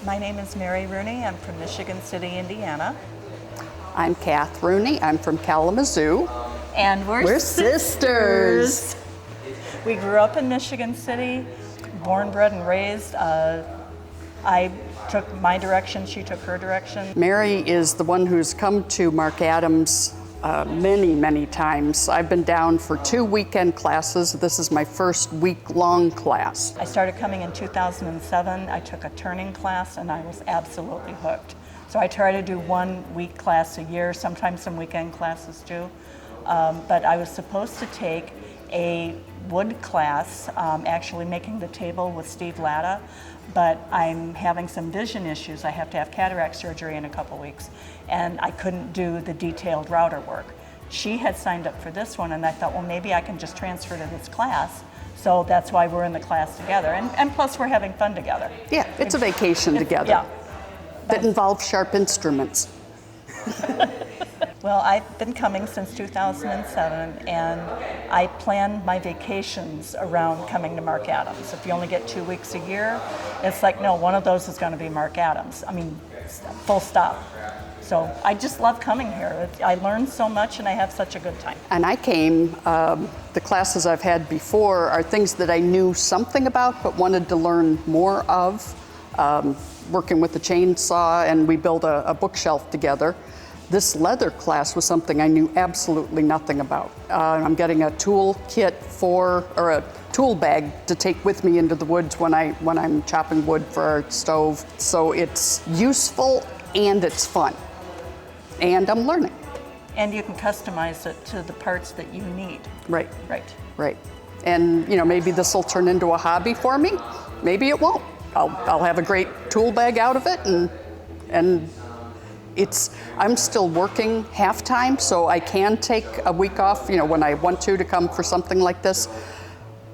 My name is Mary Rooney. I'm from Michigan City, Indiana. I'm Kath Rooney. I'm from Kalamazoo. And we're sisters. We grew up in Michigan City, born, bred, and raised. I took my direction, she took her direction. Mary is the one who's come to Marc Adams many times. I've been down for 2 weekend classes. This is my first week-long class. I started coming in 2007. I took a turning class and I was absolutely hooked. So I try to do 1 week class a year, sometimes some weekend classes too. But I was supposed to take a wood class, actually making the table with Steve Latta, but I'm having some vision issues. I have to have cataract surgery in a couple weeks, and I couldn't do the detailed router work. She had signed up for this one, and I thought, well, maybe I can just transfer to this class. So that's why we're in the class together, and plus we're having fun together. Yeah, it's a vacation together. Yeah. That involves sharp instruments. Well, I've been coming since 2007, and I plan my vacations around coming to Marc Adams. If you only get 2 weeks a year, it's like, no, one of those is going to be Marc Adams. I mean, full stop. So I just love coming here. I learn so much, and I have such a good time. And I came, the classes I've had before are things that I knew something about but wanted to learn more of. Working with the chainsaw, and we built a bookshelf together. This leather class was something I knew absolutely nothing about. I'm getting a tool kit or a tool bag to take with me into the woods when I'm chopping wood for our stove. So it's useful and it's fun. And I'm learning. And you can customize it to the parts that you need. Right. Right. And maybe this will turn into a hobby for me. Maybe it won't. I'll have a great tool bag out of it, and I'm still working half-time, so I can take a week off, when I want to come for something like this.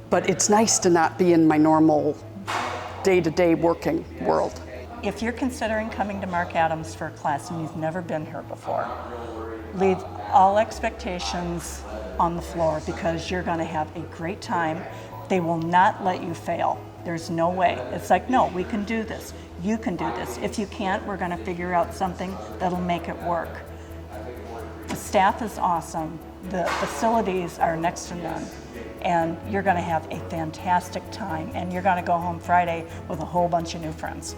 But it's nice to not be in my normal day-to-day working world. If you're considering coming to Marc Adams for a class and you've never been here before, leave all expectations on the floor because you're going to have a great time. They will not let you fail. There's no way. It's like, no, we can do this. You can do this. If you can't, we're going to figure out something that'll make it work. The staff is awesome. The facilities are next to none. And you're going to have a fantastic time. And you're going to go home Friday with a whole bunch of new friends.